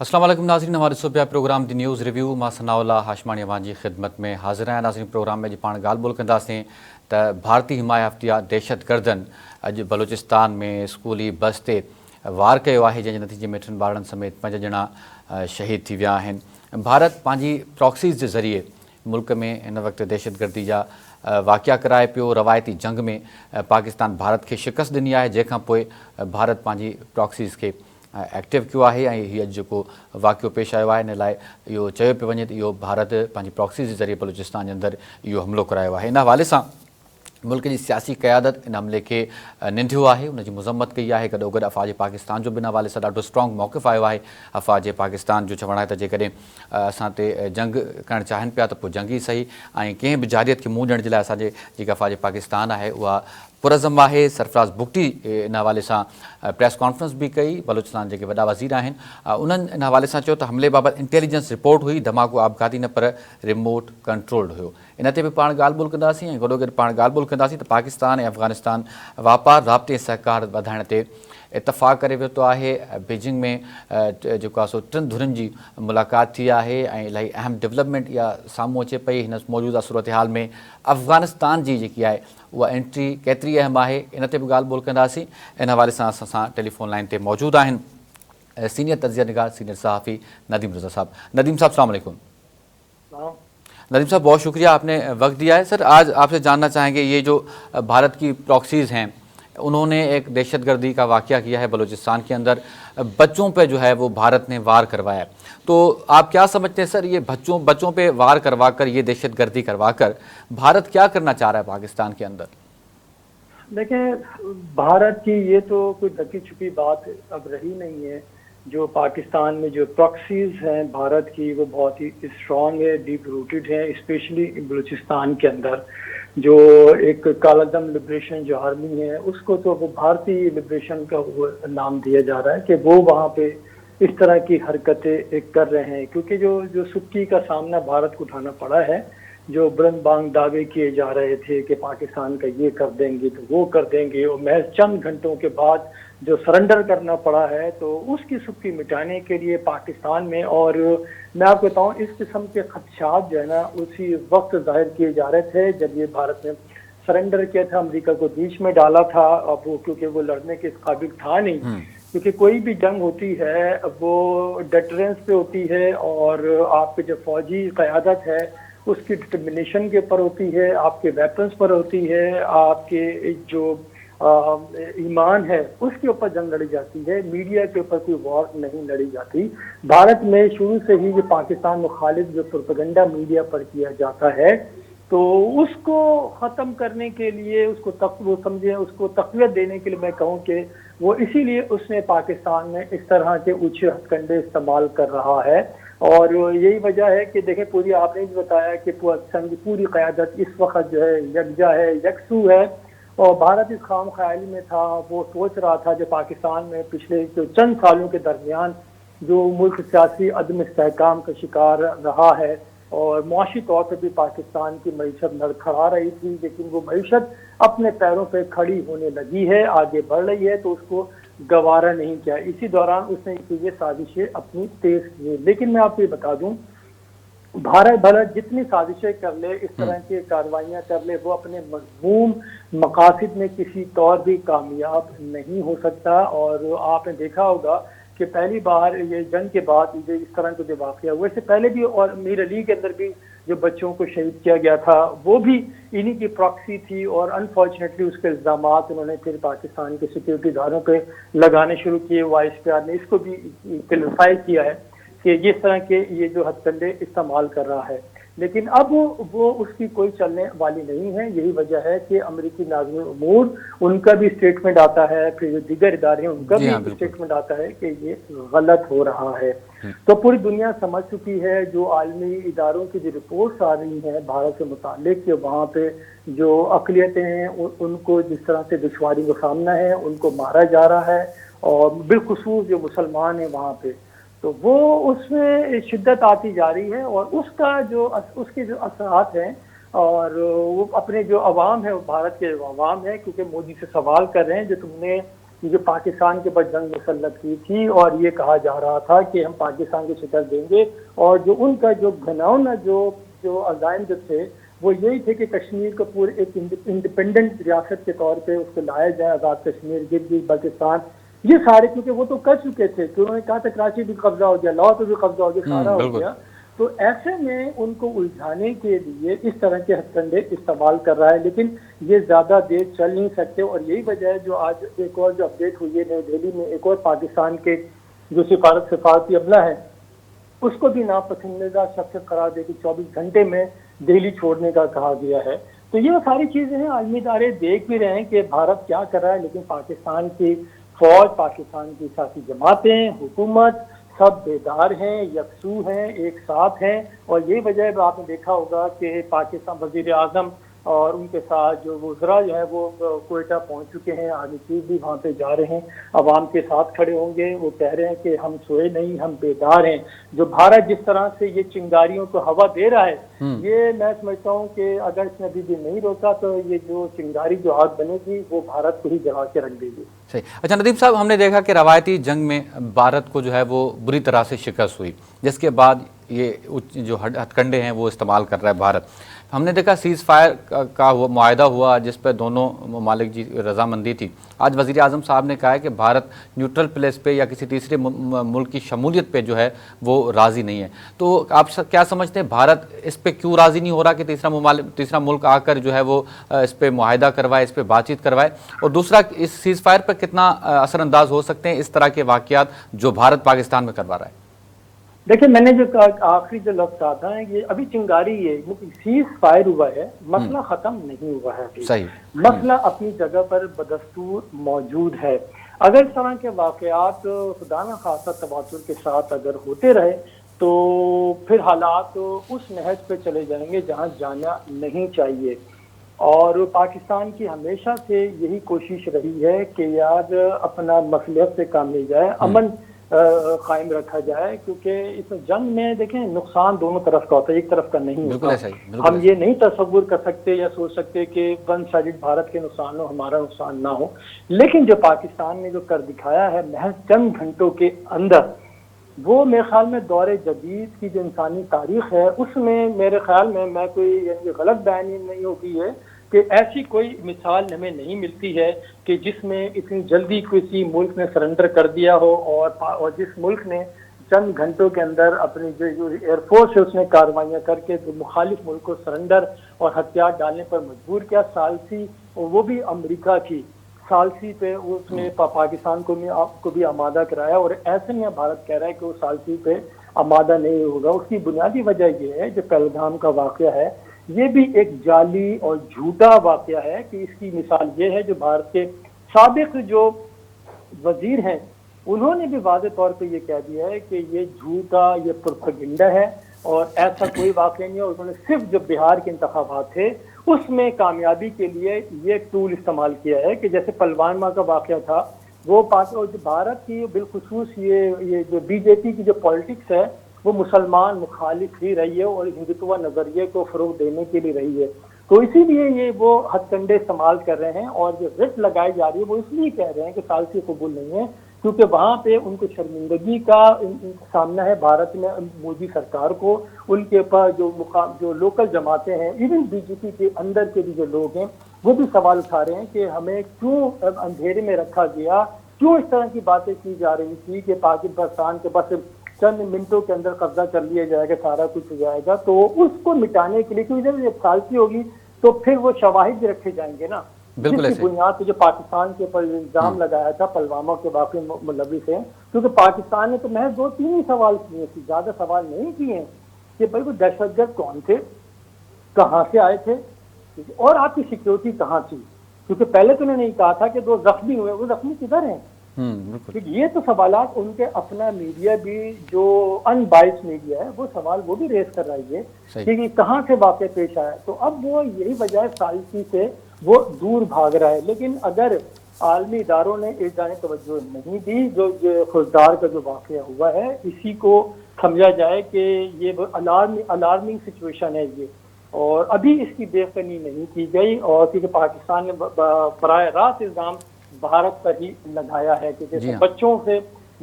अस्सलाम वालेकुम नाज़रीन, हमारे सुबह प्रोग्राम दी न्यूज़ रिव्यू मां सनाउल्लाह हाशमानी अवां जी ख़िदमत में हाज़िर आहियां। नाज़रीन, प्रोग्राम में पाण ॻाल्हि ॿोल कंदासीं त भारतीय हिमायत हफ़्तिया दहशत गर्दनि अॼु बलूचिस्तान में स्कूली बस ते वार कयो आहे, जंहिंजे नतीजे में 3 ॿारनि समेत 5 ॼणा शहीद थी विया आहिनि। भारत पंहिंजी प्रॉक्सीज़ जे ज़रिए मुल्क में हिन वक़्तु दहशतगर्दी जा वाक़िया कराए पियो। रवायती जंग में पाकिस्तान भारत खे शिकस्त ॾिनी आहे, जंहिंखां पोइ भारत पंहिंजी प्रॉक्सीज़ खे एक्टिव कियो आहे ऐं हीअ जेको वाक़ियो पेश आयो आहे, हिन लाइ इहो चयो पियो वञे त इहो भारत पंहिंजी प्रॉक्सी जे ज़रिए बलूचिस्तान जे अंदरि इहो हमिलो करायो आहे। इन हवाले सां मुल्क जी सियासी क़यादत इन हमले खे निंढियो आहे, उनजी मज़म्मत कई आहे। गॾोगॾु अफ़वाज पाकिस्तान जो बि इन हवाले सां ॾाढो स्ट्रॉन्ग मौक़िफ़ आयो आहे। अफ़वाज पाकिस्तान जो चवणु आहे त जेकॾहिं असां ते जंग करणु चाहिनि पिया त पोइ जंग ई सही, ऐं कंहिं बि जारियत खे मुंहुं ॾियण जे लाइ असांजे जेका अफ़वाज पाकिस्तान आहे उहा पुरज़म आहे। सरफराज़ बुगटी इन हवाले सां प्रेस कॉन्फ्रेंस बि कई। बलूचिस्तान जेके वॾा वज़ीर आहिनि उन्हनि इन हवाले सां चयो त हमले बाबति इंटेलिजेंस रिपोर्ट हुई, धमाको आपघाती न पर रिमोट कंट्रोल्ड हुयो। इन ते बि पाण ॻाल्हि ॿोल कंदासीं ऐं गॾोगॾु पाण ॻाल्हि ॿोल कंदासीं त पाकिस्तान ऐं अफ़गानिस्तान वापार राब्ते ऐं सहकार वधाइण ते इतफ़ाक़ करे वियो आहे। बीजिंग में जेको आहे सो 3 धुरनि जी मुलाक़ात थी आहे ऐं इलाही अहम डेवलपमेंट इहा साम्हूं अचे पई। हिन मौजूदा सूरत हाल में अफ़गानिस्तान जी जेकी आहे उहा एंट्री केतिरी अहम आहे, इन ते बि ॻाल्हि ॿोल कंदासीं। इन हवाले सां असां सां टेलीफोन लाइन ते मौजूदु आहिनि सीनियर तज़िया निगार सीनियर सहाफ़ी नदीम रज़ा साहब। नदीम साहब अस्सलाम वालेकुम। नदीम साहब बहुत शुक्रिया, आपने वक्त दिया है। सर, आज आपसे जानना चाहेंगे ये जो भारत की प्रॉक्सीज़ हैं उन्होंने एक दहशतगर्दी का वाक़या किया है बलूचिस्तान के अंदर, बच्चों पे जो है वो भारत ने वार करवाया, तो आप क्या समझते हैं सर, ये बच्चों पे वार करवा कर, ये दहशतगर्दी करवा कर भारत क्या करना चाह रहा है पाकिस्तान के अंदर? देखिए, भारत की ये तो कोई ढकी छुपी बात अब रही नहीं है। जो पाकिस्तान में जो प्रॉक्सीज हैं भारत की वो बहुत ही स्ट्रांग है, डीप रूटेड है, स्पेशली बलूचिस्तान के अंदर। जो एक कालादम लिबरेशन जो आर्मी है उसको तो वो भारतीय लिबरेशन का वो नाम दिया जा रहा है कि वो वहाँ पे इस तरह की हरकतें कर रहे हैं, क्योंकि जो सुक्की का सामना भारत को उठाना पड़ा है। जो बुलंद बांग दावे किए जा रहे थे कि पाकिस्तान का ये कर देंगे तो वो कर देंगे, और महज चंद घंटों के बाद जो सरेंडर करना पड़ा है, तो उसकी सुक्की मिटाने के लिए पाकिस्तान में, और मैं आपको बताऊं इस किस्म के खदशात जो है ना उसी वक्त जाहिर किए जा रहे थे जब ये भारत ने सरेंडर किया था, अमेरिका को बीच में डाला था। अब वो क्योंकि वो लड़ने के काबिल था नहीं, क्योंकि कोई भी जंग होती है वो डेटरेंस पे होती है, और आपके जो फौजी क़यादत है उसकी डिटर्मिनेशन के ऊपर होती है, आपके वेपन्स पर होती है, आपके जो ईमान है उसके ऊपर जंग लड़ी जाती है। मीडिया के ऊपर कोई वॉर नहीं लड़ी जाती। भारत में शुरू से ही जो पाकिस्तान मुखालिफ जो प्रोपेगेंडा मीडिया पर किया जाता है, तो उसको ख़त्म करने के लिए उसको तक़वियत देने के लिए मैं कहूँ कि वो इसीलिए उसने पाकिस्तान में इस तरह के ऊंचे हथकंडे इस्तेमाल कर रहा है। और यही वजह है कि देखें, पूरी आपने भी बताया कि पूरी क़यादत इस वक्त जो है यकजा है, यकसू है, और भारत इस खाम ख्याली में था। वो सोच रहा था जो पाकिस्तान में पिछले जो चंद सालों के दरमियान जो मुल्क सियासी अदम इस्तेहकाम का शिकार रहा है, और मुआशी तौर पर भी पाकिस्तान की मईशत लड़खड़ा रही थी, लेकिन वो मईशत अपने पैरों पर खड़ी होने लगी है, आगे बढ़ रही है, तो उसको गवारा नहीं किया। इसी दौरान उसने ये साजिशें अपनी तेज की। लेकिन मैं आपको ये बता दूं, भारत भला जितनी साजिशें कर ले, इस तरह की कार्रवाइयां कर ले, वो अपने मज़मूम मकासद में किसी तौर भी कामयाब नहीं हो सकता। और आपने देखा होगा कि पहली बार ये जंग के बाद इस तरह के जो वाक़या हुए, इससे पहले भी और मीर अली के अंदर भी जो बच्चों को शहीद किया गया था वो भी इन्हीं की प्रॉक्सी थी, और अनफॉर्चुनेटली उसके इल्ज़ामात उन्होंने फिर पाकिस्तान के सिक्योरिटी इदारों पे लगाने शुरू किए। वाइस-पीआर ने इसको भी क्लियरफाई किया है कि जिस तरह के ये जो हथकंडे इस्तेमाल कर रहा है, लेकिन अब वो उसकी कोई चलने वाली नहीं है। यही वजह है कि अमेरिकी नाज़िम उमूर उनका भी स्टेटमेंट आता है, फिर जो दीगर इदारे हैं उनका भी स्टेटमेंट आता है कि ये गलत हो रहा है। तो पूरी दुनिया समझ चुकी है, जो आलमी इदारों की जो रिपोर्ट्स आ रही हैं भारत से मुताल्लिक, कि वहाँ पे जो अक़लियतें हैं उनको जिस तरह से दुश्वारी का सामना है, उनको मारा जा रहा है, और बिलखुसूस जो मुसलमान हैं वहाँ पे, तो वो उसमें शिद्दत आती जा रही है। और उसके जो असरात हैं, और वो अपने जो अवाम है, भारत के अवाम है, क्योंकि मोदी से सवाल कर रहे हैं जो तुमने कि जो पाकिस्तान के ऊपर जंग मुसल्लत की थी और ये कहा जा रहा था कि हम पाकिस्तान को शिकस्त देंगे, और जो उनका जो घिनौना जो जो अज़ाइम जो थे वो यही थे कि कश्मीर को पूरे एक इंडिपेंडेंट रियासत के तौर पे उसको लाया जाए, आज़ाद कश्मीर, गिलगित बल्तिस्तान, ये सारे, क्योंकि वो तो कर चुके थे कि उन्होंने कहा था कराची भी कब्जा हो गया, लाहौर पे भी कब्जा हो गया, सारा हो गया। तो ऐसे में उनको उलझाने के लिए इस तरह के हथकंडे इस्तेमाल कर रहा है, लेकिन ये ज़्यादा देर चल नहीं सकते। और यही वजह है जो आज एक और जो अपडेट हुई है नई दिल्ली में, एक और पाकिस्तान के जो सिफारती अमला है उसको भी नापसंदीदा शख्स करार दे के 24 घंटे में दिल्ली छोड़ने का कहा गया है। तो ये सारी चीज़ें हैं, आलमी इदारे देख भी रहे हैं कि भारत क्या कर रहा है, लेकिन पाकिस्तान की फौज, पाकिस्तान की सियासी जमातें, हुकूमत सब बेदार हैं, यकसू हैं, एक साथ हैं। और यही वजह है, आपने देखा होगा कि पाकिस्तान वजीर आज़म और उनके साथ जो वज़रा जो है वो कोयटा पहुंच चुके हैं, आगे चीज भी वहाँ पे जा रहे हैं, अवाम के साथ खड़े होंगे, वो कह रहे हैं कि हम सोए नहीं, हम बेदार हैं। जो भारत जिस तरह से ये चिंगारियों को हवा दे रहा है, ये मैं समझता हूँ कि अगर इसने अभी भी नहीं रोका तो ये जो चिंगारी जो आग बनेगी वो भारत को ही जला के रख देगी। सही। अच्छा नदीम साहब, हमने देखा कि रवायती जंग में भारत को जो है वो बुरी तरह से शिकस्त हुई, जिसके बाद ये जो हथकंडे हैं वो इस्तेमाल कर रहा है भारत। हमने देखा सीज़ फायर का मुआहदा हुआ जिस पर दोनों ममालिक की रजामंदी थी। आज वज़ीर आज़म साहब ने कहा है कि भारत न्यूट्रल प्लेस पे या किसी तीसरे मुल्क की शमूलियत पे जो है वो राज़ी नहीं है। तो आप क्या समझते हैं, भारत इस पे क्यों राज़ी नहीं हो रहा कि तीसरा मुल्क आकर जो है वो इस पर मुआहदा करवाए, इस पर बातचीत करवाए? और दूसरा, इस सीज़ फायर पर कितना असरअंदाज हो सकते हैं इस तरह के वाक़यात जो भारत पाकिस्तान में करवा रहा है? देखिए, मैंने जो आखिरी जो लफ्ज कहा था, ये अभी चिंगारी है, सीज फायर हुआ है, मसला खत्म नहीं हुआ है अभी। सही। मसला अपनी जगह पर बदस्तूर मौजूद है। अगर इस तरह के वाकयात खुदा न खासा तवातुर के साथ अगर होते रहे तो फिर हालात उस नहज पे चले जाएंगे जहां जाना नहीं चाहिए। और पाकिस्तान की हमेशा से यही कोशिश रही है कि यार अपना मसलियत से काम ली जाए, अमन कायम रखा जाए, क्योंकि इस जंग में देखें नुकसान दोनों तरफ का होता है, एक तरफ का नहीं होता। हम ये नहीं तस्वुर कर सकते या सोच सकते कि वन साइडेड भारत के नुकसान हो, हमारा नुकसान ना हो। लेकिन जो पाकिस्तान ने जो कर दिखाया है महज चंद घंटों के अंदर, वो मेरे ख्याल में दौरे जदीद की जो इंसानी तारीख है उसमें मेरे ख्याल में, मैं कोई यानी गलत बयानी नहीं होगी है कि ऐसी कोई मिसाल हमें नहीं मिलती है कि जिसमें इतनी जल्दी किसी मुल्क ने सरेंडर कर दिया हो, और जिस मुल्क ने चंद घंटों के अंदर अपनी जो एयरफोर्स है उसने कार्रवाइयाँ करके जो मुखालिफ मुल्क को सरेंडर और हथियार डालने पर मजबूर किया। सालसी, वो भी अमेरिका की सालसी पे उसने पाकिस्तान को भी आमादा कराया, और ऐसे में भारत कह रहा है कि वो सालसी पे आमादा नहीं होगा। उसकी बुनियादी वजह यह है जो पहलगाम का वाक़या है, ये भी एक जाली और झूठा वाक़या है कि इसकी मिसाल ये है, जो भारत के साबिक जो वजीर हैं उन्होंने भी वाज़े तौर पे ये कह दिया है कि ये झूठा, ये प्रोपेगेंडा है और ऐसा कोई वाक़या नहीं है। उन्होंने सिर्फ जो बिहार के इंतखाबात थे उसमें कामयाबी के लिए ये टूल इस्तेमाल किया है कि जैसे पुलवामा का वाक़या था, वो भारत की बिलखुसूस ये जो बीजेपी की जो पॉलिटिक्स है वो मुसलमान मुखालिफ ही रही है और हिंदुत्व नजरिए को फरोग देने के लिए रही है। तो इसीलिए ये वो हथकंडे इस्तेमाल कर रहे हैं, और जो रिट लगाई जा रही है वो इसलिए कह रहे हैं कि सालसी कबूल नहीं है, क्योंकि वहाँ पे उनको शर्मिंदगी का सामना है भारत में मोदी सरकार को। उनके ऊपर जो लोकल जमातें हैं, इवन बीजेपी के अंदर के भी जो लोग हैं वो भी सवाल उठा रहे हैं कि हमें क्यों अंधेरे में रखा गया, क्यों इस तरह की बातें की जा रही थी कि पाकिस्तान के बस चंद मिनटों के अंदर कब्जा कर लिया जाएगा, सारा कुछ हो जाएगा। तो उसको मिटाने के लिए, क्योंकि जब सालसी होगी तो फिर वो शवाहिद रखे जाएंगे ना, जिसकी बुनियाद पे जो पाकिस्तान के ऊपर इल्जाम लगाया था पुलवामा के वाक़े मुलविस है, क्योंकि पाकिस्तान ने तो महज 2-3 ही सवाल किए थे, ज्यादा सवाल नहीं किए कि भाई वो दहशतगर्द कौन थे, कहाँ से आए थे और आपकी सिक्योरिटी कहाँ थी। क्योंकि पहले तो उन्होंने कहा था कि 2 जख्मी हुए, वो जख्मी किधर हैं? ये तो सवालात उनके अपना मीडिया भी जो अनबाइस मीडिया है वो सवाल वो भी रेस कर रही है कि कहाँ से वाक़या पेश आया। तो अब वो यही वजह सालसी से वो दूर भाग रहा है। लेकिन अगर आलमी इदारों ने एक जाने तवज्जो नहीं दी, जो खुजदार का जो वाक़या हुआ है इसी को समझा जाए कि ये अलार्मिंग सिचुएशन है ये, और अभी इसकी बेखनी नहीं की गई। और क्योंकि पाकिस्तान ने बराह रास्त इल्ज़ाम भारत पर ही लगाया है कि जी जैसे हाँ। बच्चों से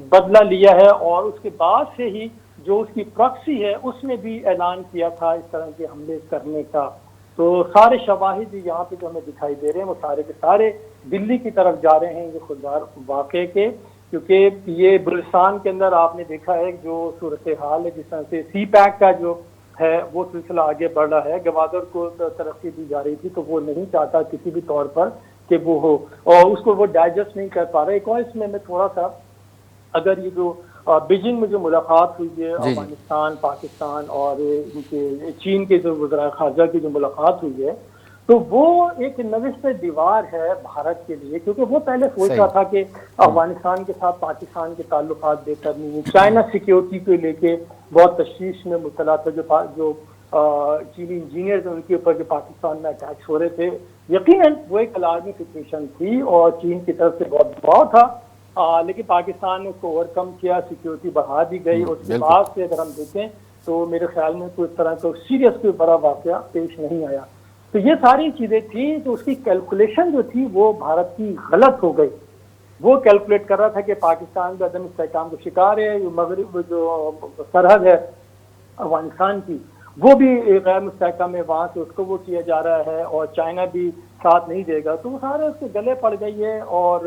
बदला लिया है, और उसके बाद से ही जो उसकी प्रॉक्सी है उसने भी ऐलान किया था इस तरह के हमले करने का। तो सारे शवाहिद यहाँ पे जो हमें दिखाई दे रहे हैं वो सारे के सारे दिल्ली की तरफ जा रहे हैं ये खुददार वाक़े के, क्योंकि ये बलूचिस्तान के अंदर आपने देखा है जो सूरत हाल है, जिस तरह से सी पैक का जो है वो सिलसिला आगे बढ़ रहा है। गवादर को तरक्की दी जा रही थी तो वो नहीं चाहता किसी भी तौर पर कि वो हो, और उसको वो डाइजेस्ट नहीं कर पा रहा। एक और इसमें मैं थोड़ा सा, अगर ये जो बीजिंग में जो मुलाकात हुई है जी जी। अफगानिस्तान, पाकिस्तान और इनके चीन के जो वज़ीर ख़ारजा की जो मुलाकात हुई है, तो वो एक नविस्त दीवार है भारत के लिए, क्योंकि वो पहले सोच सही। रहा था कि अफगानिस्तान के साथ पाकिस्तान के ताल्लुकात बेहतर नहीं है। चाइना सिक्योरिटी को लेके बहुत तशवीश में मुब्तला था। जो चीनी इंजीनियर थे उनके ऊपर जो पाकिस्तान में अटैक्स हो रहे थे, यकीनन वो एक अलार्मी सिचुएशन थी और चीन की तरफ से बहुत दबाव था। लेकिन पाकिस्तान ने उसको ओवरकम किया, सिक्योरिटी बढ़ा दी गई। उसके बाद से अगर हम देखें तो मेरे ख्याल में कोई तरह का सीरियस कोई बड़ा वाकया पेश नहीं आया। तो ये सारी चीजें थी, तो उसकी कैलकुलेशन जो थी वो भारत की गलत हो गई। वो कैलकुलेट कर रहा था कि पाकिस्तान का अदम इस्तेहकाम का शिकार है, मगरिब जो सरहद है अफगानिस्तान की वो भी गैर मुस्तहकम है, वहाँ से उसको वो किया जा रहा है और चाइना भी साथ नहीं देगा, तो वो सारे उसके गले पड़ गई है। और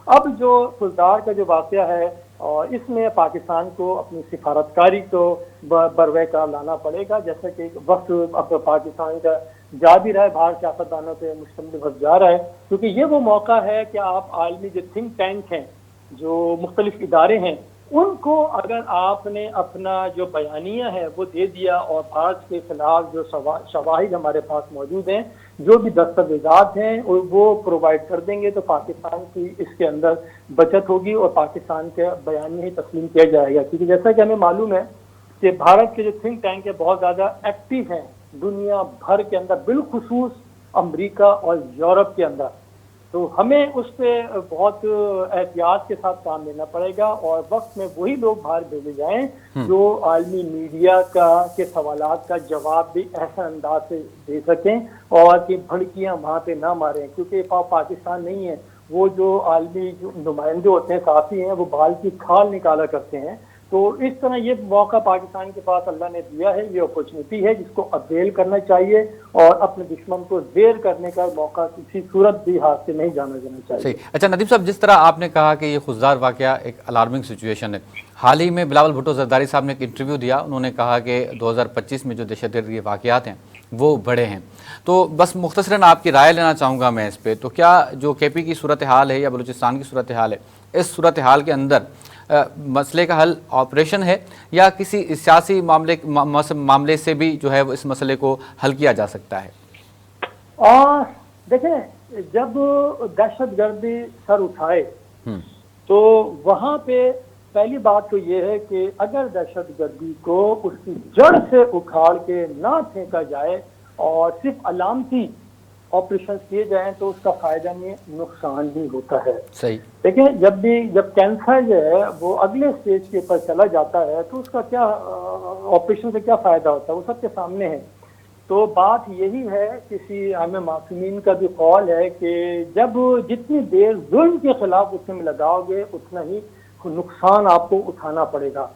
अब जो फुलदार का जो वाक़या है और इसमें पाकिस्तान को अपनी सिफारतकारी को बरवे का लाना पड़ेगा, जैसे कि वक्त अब पाकिस्तान का जा भी रहा है, बाहर सियासतदानों पे मुश्तमिल वक्त जा रहा है, क्योंकि ये वो मौका है कि आप आलमी जो थिंक टैंक हैं, जो मुख्तलिफ इदारे हैं, उनको अगर आपने अपना जो बयानिया है वो दे दिया और भारत के खिलाफ जो शवाहिद हमारे पास मौजूद हैं, जो भी दस्तावेजात हैं वो प्रोवाइड कर देंगे, तो पाकिस्तान की इसके अंदर बचत होगी और पाकिस्तान के बयानिया ही तस्लीम किया जाएगा। क्योंकि जैसा कि हमें मालूम है कि भारत के जो थिंक टैंक है बहुत ज़्यादा एक्टिव हैं दुनिया भर के अंदर, बिलखुसूस अमरीका और यूरोप के अंदर। तो हमें उस पर बहुत एहतियात के साथ काम लेना पड़ेगा और वक्त में वही लोग बाहर भेजे जाएं जो आलमी मीडिया के सवालात का जवाब भी ऐसा अंदाज से दे सकें और कि भड़कियां वहाँ पे ना मारें, क्योंकि पाकिस्तान नहीं है। वो जो आलमी जो नुमाइंदे होते हैं, साथी हैं, वो बाल की खाल निकाला करते हैं। तो इस तरह ये मौका पाकिस्तान के पास अल्लाह ने दिया है, ये अपॉर्चुनिटी है जिसको अवेल करना चाहिए और अपने दुश्मन को ज़ेर करने का मौका किसी सूरत भी हाथ से नहीं जाना चाहिए। सही। अच्छा नदीम साहब, जिस तरह आपने कहा कि ये खुशदार वाकया एक अलार्मिंग सिचुएशन है, हाल ही में बिलावल भुट्टो जरदारी साहब ने एक इंटरव्यू दिया, उन्होंने कहा कि 2025 में जो दहशतगर्दी के वाकयात हैं वो बढ़े हैं। तो बस मुख्तसरन आपकी राय लेना चाहूँगा मैं इस पर। तो क्या जो केपी की सूरत हाल है या बलूचिस्तान की सूरत हाल है, इस सूरत हाल के अंदर मसले का हल ऑपरेशन है या किसी सियासी मामले से भी जो है इस मसले को हल किया जा सकता है? देखें, जब दहशतगर्दी सर उठाए तो वहाँ पे पहली बात तो ये है कि अगर दहशतगर्दी को उसकी जड़ से उखाड़ के ना फेंका जाए और सिर्फ अलामती ऑपरेशन किए जाएं तो उसका फायदा नहीं, नुकसान भी होता है। सही। देखिए, जब कैंसर जो है वो अगले स्टेज के ऊपर चला जाता है तो उसका क्या ऑपरेशन से क्या फायदा होता है, वो सबके सामने है। तो बात यही है, किसी हमें मासूमीन का भी कौल है कि जब जितनी देर जुल्म के खिलाफ उसमें लगाओगे उतना ही नुकसान आपको उठाना पड़ेगा।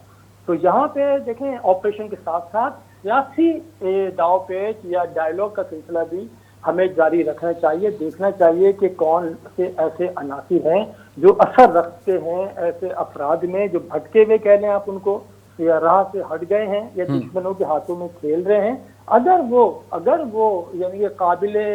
तो यहाँ पे देखें, ऑपरेशन के साथ साथ सियासी दाव पेच या डायलॉग का सिलसिला भी हमें जारी रखना चाहिए। देखना चाहिए कि कौन से ऐसे अनासिर हैं जो असर रखते हैं ऐसे अफराद में, जो भटके हुए कह लें आप उनको, या राह से हट गए हैं या दुश्मनों के हाथों में खेल रहे हैं। अगर वो यानी कि काबिले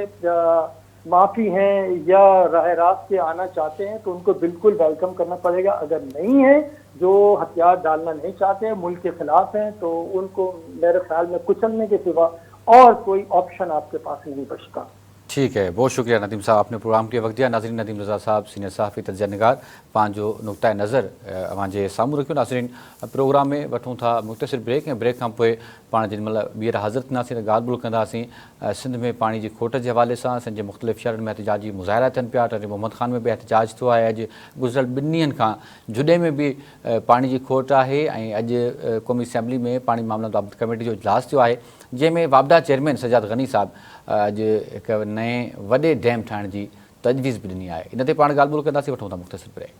माफी हैं या राह रास्त से आना चाहते हैं तो उनको बिल्कुल वेलकम करना पड़ेगा। अगर नहीं है, जो हथियार डालना नहीं चाहते हैं, मुल्क के खिलाफ हैं, तो उनको मेरे ख्याल में कुचलने के सिवा और कोई ऑप्शन आपके पास नहीं बचता। ठीक है, बहुत शुक्रिया नदीम साहब, आपने प्रोग्राम के वक्त दिया। नाज़रीन, नदीम रज़ा साहब सीनियर सहाफ़ी तजिया निगार पंहिंजो नुक़्ता नज़र अवांजे साम्हूं रखियो। नाज़रीन, प्रोग्राम में वठूं था मुख़्तसिर ब्रेक, ऐं ब्रेक खां पोइ पाण जेॾीमहिल ॿीहर हाज़िर थींदासीं त ॻाल्हि ॿोल कंदासीं सिंध में पाणी जी खोट जे हवाले सां। सिंध जे मुख़्तलिफ़ शहरनि में एहतिजाजी मुज़ाहिरा थियनि पिया। टरे मोहम्मद ख़ान में बि एहतिजाज थियो आहे। अॼु गुज़िरियल 2 ॾींहंनि खां जुॾे में बि पाणी जी खोट आहे ऐं अॼु क़ौमी असैम्बली में पाणी मामलनि बाबति कमेटी जो इजलास थियो आहे, जंहिंमें वापदा चेयरमैन सजाद गनी साहब अॼु हिकु नए वॾे डैम ठाहिण जी तजवीज़ भी ॾिनी आहे। इन ते पाण ॻाल्हि ॿोल कंदासीं, वठूं था मुख़्तसिर ब्रेक।